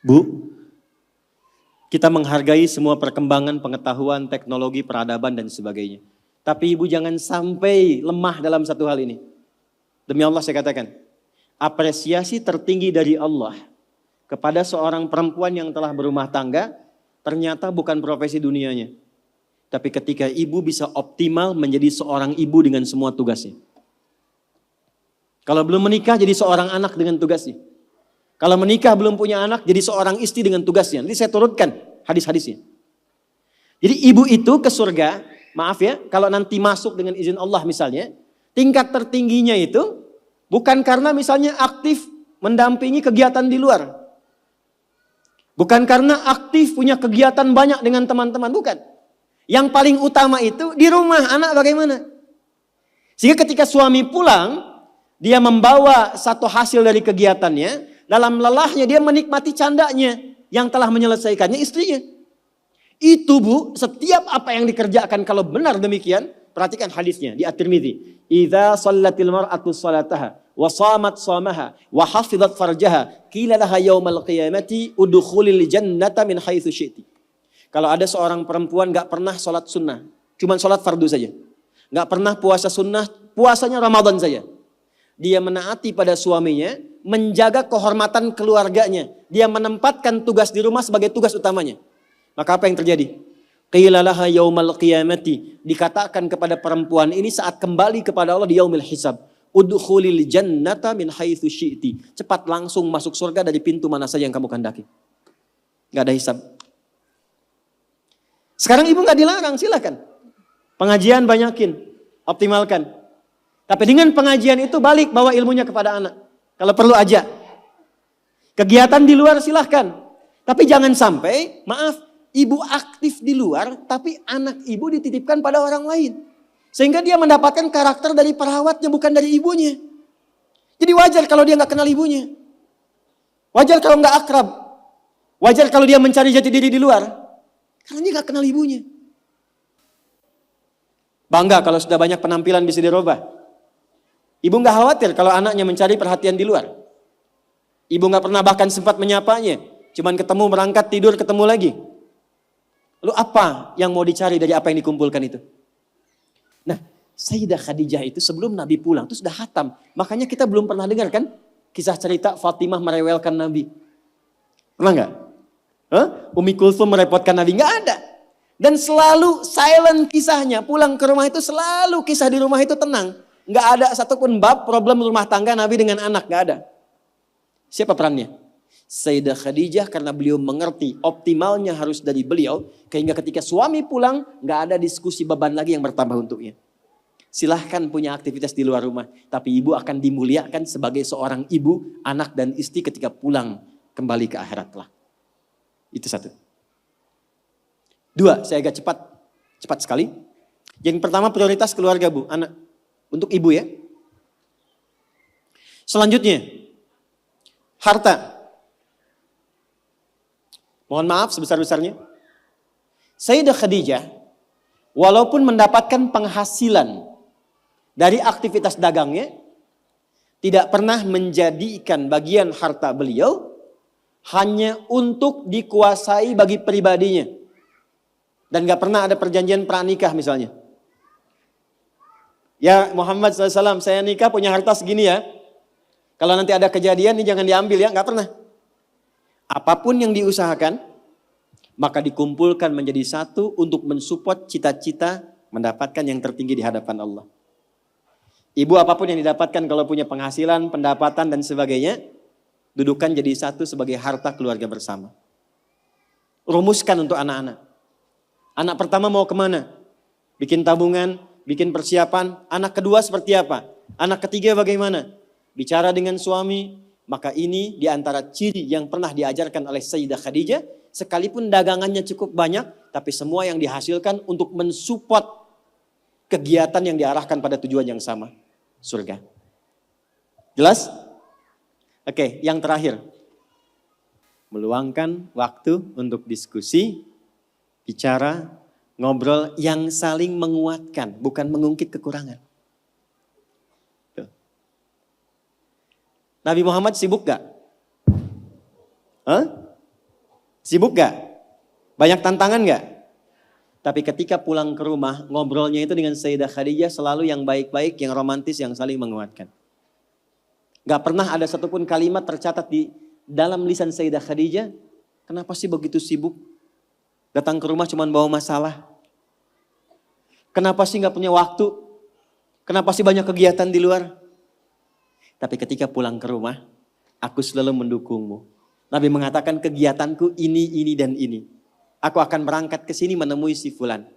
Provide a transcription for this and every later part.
Bu, kita menghargai semua perkembangan pengetahuan, teknologi, peradaban dan sebagainya. Tapi ibu jangan sampai lemah dalam satu hal ini. Demi Allah saya katakan, apresiasi tertinggi dari Allah kepada seorang perempuan yang telah berumah tangga, ternyata bukan profesi dunianya. Tapi ketika ibu bisa optimal menjadi seorang ibu dengan semua tugasnya. Kalau belum menikah jadi seorang anak dengan tugasnya. Kalau menikah belum punya anak jadi seorang istri dengan tugasnya. Nanti saya turutkan hadis-hadisnya. Jadi ibu itu ke surga, maaf ya, kalau nanti masuk dengan izin Allah misalnya, tingkat tertingginya itu bukan karena misalnya aktif mendampingi kegiatan di luar. Bukan karena aktif punya kegiatan banyak dengan teman-teman, bukan. Yang paling utama itu di rumah, anak bagaimana. Sehingga ketika suami pulang, dia membawa satu hasil dari kegiatannya, dalam lelahnya dia menikmati candanya yang telah menyelesaikannya istrinya. Itu Bu, setiap apa yang dikerjakan kalau benar demikian, perhatikan hadisnya di At-Tirmidzi. Idza shallatil mar'atu shalataha wa shamat shamaha wa hafizat farjaha qila laha yaumal qiyamati udkhulil jannata min haitsu syi'ti. Kalau ada seorang perempuan enggak pernah salat sunnah, cuma salat fardu saja. Enggak pernah puasa sunnah, puasanya Ramadan saja. Dia menaati pada suaminya, menjaga kehormatan keluarganya. Dia menempatkan tugas di rumah sebagai tugas utamanya. Maka apa yang terjadi? Qila laha yaumal qiyamati. Dikatakan kepada perempuan ini saat kembali kepada Allah di yaumil hisab. Udkhulil jannata min haitsu syi'ti. Cepat langsung masuk surga dari pintu mana saja yang kamu kehendaki. Gak ada hisab. Sekarang ibu gak dilarang, silakan. Pengajian banyakin, optimalkan. Tapi dengan pengajian itu balik bawa ilmunya kepada anak. Kalau perlu aja. Kegiatan di luar silahkan. Tapi jangan sampai, maaf, ibu aktif di luar, tapi anak ibu dititipkan pada orang lain. Sehingga dia mendapatkan karakter dari perawatnya, bukan dari ibunya. Jadi wajar kalau dia gak kenal ibunya. Wajar kalau gak akrab. Wajar kalau dia mencari jati diri di luar. Karena dia gak kenal ibunya. Bangga kalau sudah banyak penampilan bisa dirubah. Ibu gak khawatir kalau anaknya mencari perhatian di luar. Ibu gak pernah bahkan sempat menyapanya. Cuman ketemu, berangkat, tidur, ketemu lagi. Lalu apa yang mau dicari dari apa yang dikumpulkan itu? Nah, Sayyidah Khadijah itu sebelum Nabi pulang itu sudah khatam. Makanya kita belum pernah dengar kan kisah cerita Fatimah merewelkan Nabi. Pernah gak? Umi Kulthum merepotkan Nabi? Gak ada. Dan selalu silent kisahnya. Pulang ke rumah itu selalu kisah di rumah itu tenang. Nggak ada satupun bab problem rumah tangga Nabi dengan anak, nggak ada. Siapa perannya? Sayyidah Khadijah karena beliau mengerti optimalnya harus dari beliau. Sehingga ketika suami pulang, nggak ada diskusi beban lagi yang bertambah untuknya. Silahkan punya aktivitas di luar rumah. Tapi ibu akan dimuliakan sebagai seorang ibu, anak dan istri ketika pulang kembali ke akhirat lah. Itu satu. Dua, saya agak cepat sekali. Yang pertama prioritas keluarga Bu, anak. Untuk ibu ya. Selanjutnya, harta. Mohon maaf sebesar-besarnya. Sayyidah Khadijah, walaupun mendapatkan penghasilan dari aktivitas dagangnya, tidak pernah menjadikan bagian harta beliau hanya untuk dikuasai bagi pribadinya. Dan gak pernah ada perjanjian pranikah misalnya. Ya Muhammad SAW, saya nikah punya harta segini ya. Kalau nanti ada kejadian ini jangan diambil ya, gak pernah. Apapun yang diusahakan, maka dikumpulkan menjadi satu untuk mensupport cita-cita mendapatkan yang tertinggi di hadapan Allah. Ibu apapun yang didapatkan kalau punya penghasilan, pendapatan dan sebagainya, dudukan jadi satu sebagai harta keluarga bersama. Rumuskan untuk anak-anak. Anak pertama mau kemana? Bikin tabungan, bikin persiapan. Anak kedua seperti apa? Anak ketiga bagaimana? Bicara dengan suami. Maka ini diantara ciri yang pernah diajarkan oleh Sayyidah Khadijah. Sekalipun dagangannya cukup banyak. Tapi semua yang dihasilkan untuk mensupport kegiatan yang diarahkan pada tujuan yang sama. Surga. Jelas? Oke, yang terakhir. Meluangkan waktu untuk diskusi, bicara, ngobrol yang saling menguatkan, bukan mengungkit kekurangan. Tuh. Nabi Muhammad sibuk gak? Sibuk gak? Banyak tantangan gak? Tapi ketika pulang ke rumah, ngobrolnya itu dengan Sayyidah Khadijah selalu yang baik-baik, yang romantis, yang saling menguatkan. Gak pernah ada satupun kalimat tercatat di dalam lisan Sayyidah Khadijah, kenapa sih begitu sibuk? Datang ke rumah cuma bawa masalah. Kenapa sih gak punya waktu? Kenapa sih banyak kegiatan di luar? Tapi ketika pulang ke rumah, aku selalu mendukungmu. Nabi mengatakan kegiatanku ini, dan ini. Aku akan berangkat ke sini menemui si fulan.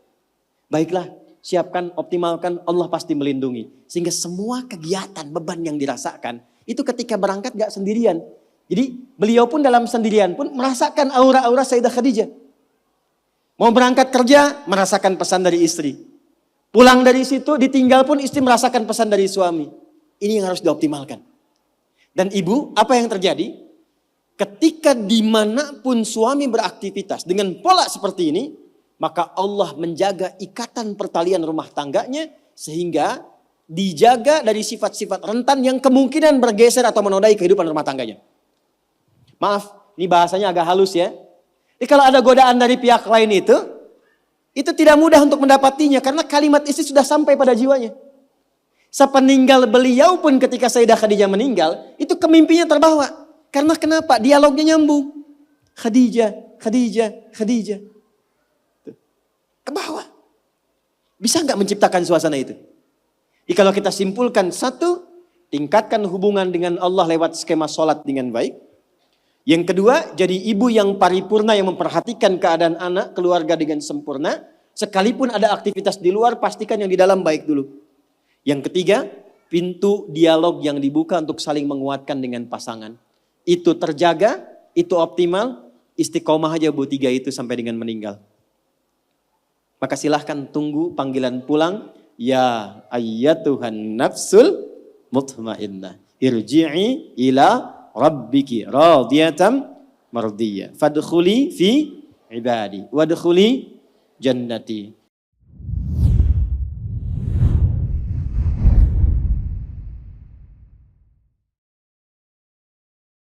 Baiklah, siapkan, optimalkan, Allah pasti melindungi. Sehingga semua kegiatan, beban yang dirasakan, itu ketika berangkat gak sendirian. Jadi beliau pun dalam sendirian pun merasakan aura-aura Sayyidah Khadijah. Mau berangkat kerja, merasakan pesan dari istri. Pulang dari situ, ditinggal pun istri merasakan pesan dari suami. Ini yang harus dioptimalkan. Dan ibu, apa yang terjadi? Ketika dimanapun suami beraktivitas dengan pola seperti ini, maka Allah menjaga ikatan pertalian rumah tangganya sehingga dijaga dari sifat-sifat rentan yang kemungkinan bergeser atau menodai kehidupan rumah tangganya. Maaf, ini bahasanya agak halus ya. Jadi kalau ada godaan dari pihak lain itu tidak mudah untuk mendapatinya karena kalimat istri sudah sampai pada jiwanya. Sepeninggal beliau pun ketika Sayyidah Khadijah meninggal, itu kemimpinya terbawa. Karena kenapa? Dialognya nyambung. Khadijah. Ke bawah. Bisa nggak menciptakan suasana itu? Jadi kalau kita simpulkan satu, tingkatkan hubungan dengan Allah lewat skema sholat dengan baik. Yang kedua, jadi ibu yang paripurna yang memperhatikan keadaan anak, keluarga dengan sempurna. Sekalipun ada aktivitas di luar, pastikan yang di dalam baik dulu. Yang ketiga, pintu dialog yang dibuka untuk saling menguatkan dengan pasangan. Itu terjaga, itu optimal, istiqomah aja Bu 3 itu sampai dengan meninggal. Maka silahkan tunggu panggilan pulang. Ya ayyatuhan nafsul mutmainnah. Irji'i ila rabbiki radiyatan mardiyah. Fadkhuli fi ibadi. Wadkhuli jannati.